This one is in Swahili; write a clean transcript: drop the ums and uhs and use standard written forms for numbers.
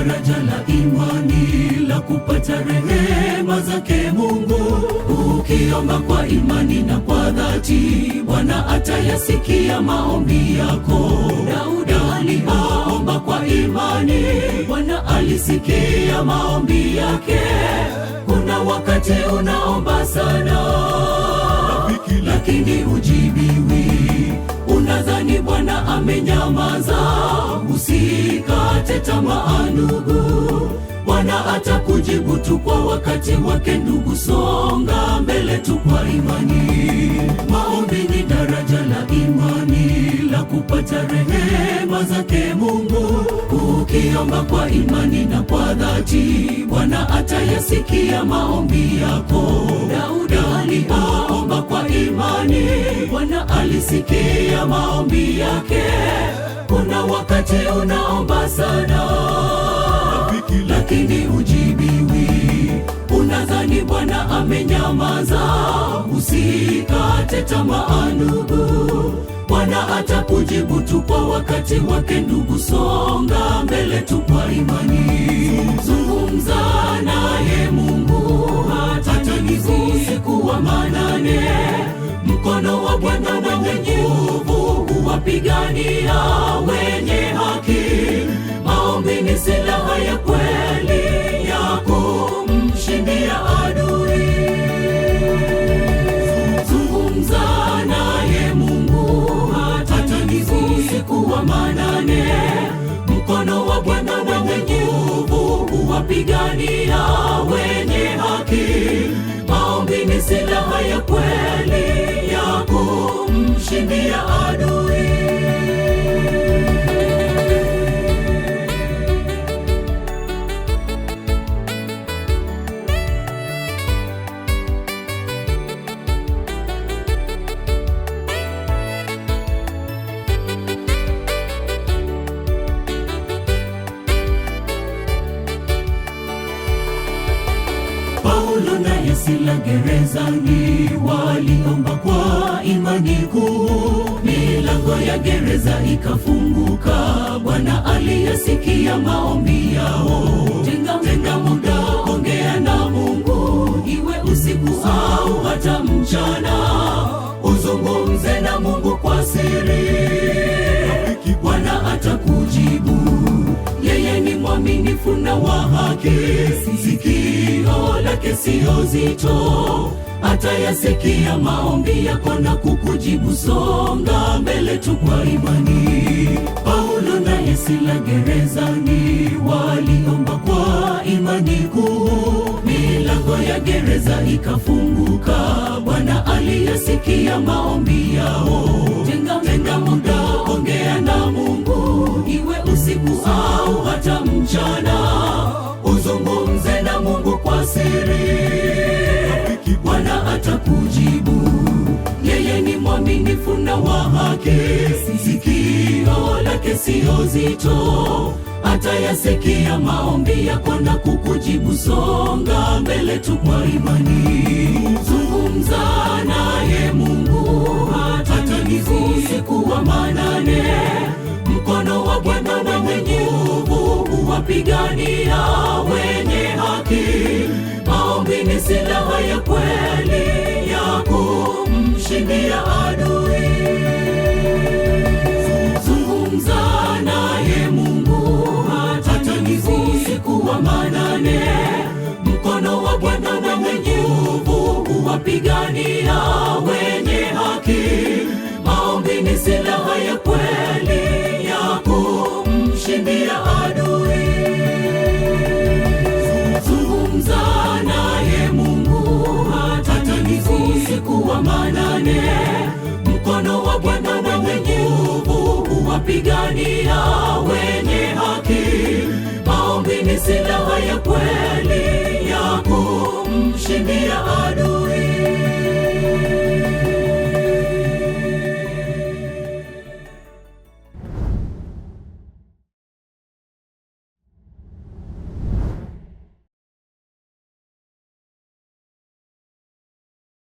daraja la imani la kupata rehema zake Mungu. Ukiomba kwa imani na kwa dhati, Bwana atayasikia maombi yako. Daudi aliomba kwa imani, Bwana alisikia maombi yake. Kuna wakati unaomba sana, lakini hujibiwi. Unadhani Bwana amenyamaza? Usikate tamaa ndugu, Bwana atakujibu tu kwa wakati wake ndugu. Songa mbele tu kwa imani. Maombi ni daraja la imani la kupata rehema zake Mungu. Ukiomba kwa imani na kwa dhati, Bwana atayasikia maombi yako. Daudi aliomba kwa imani, Bwana alisikia maombi yake. Kuna wakati unaomba sana, lakini hujibiwi. Unadhani Bwana amenyamaza? Usikate tamaa ndugu, Bwana atakujibu tu kwa wakati wake ndugu. Songa mbele tu kwa imani. Zungumza naye Mungu hata usiku wa manane. Mkono wa Bwana mwenye nguvu huwapigania wenye haki. Maombi ni silaha ya kweli ya kumshindia adui. Zungumza naye Mungu hata usiku wa manane. Mkono wa Bwana mwenye nguvu huwapigania wenye haki. Maombi ni silaha ya kweli ya kumshindia adui. Paulo na Sila gerezani waliomba kwa imani kuu. Milango ya gereza ikafunguka, Bwana aliyasikia maombi yao. Tenga muda, ongea na Mungu, iwe usiku au hata mchana. Uzungumze na Mungu kwa siri, Bwana atakujibu. Yeye ni mwaminifu na wa haki, sikio lake sio zito. Atayasikia maombi yako na kukujibu. Songa mbele tu kwa imani. Paulo na Sila gerezani waliomba kwa imani kuu. Milango ya gereza ikafunguka, Bwana aliyasikia maombi yao. Tenga muda, ongea na Mungu, iwe usiku au hata mchana. Uzungumze na Mungu kwa siri, Bwana atakujibu. Yeye ni mwaminifu na wa haki, sikio lake sio zito. Atayasikia maombi yako na kukujibu. Songa mbele tu kwa imani. Zungumza naye Mungu hata usiku wa manane. Mkono wa Bwana mwenye nguvu huwapigania wenye haki. Maombi ni silaha ya kweli ya kumshindia adui. Zungumza naye Mungu hata usiku wa manane. Mkono wa Bwana mwenye nguvu huwapigania wenye haki. Maombi ni silaha ya kweli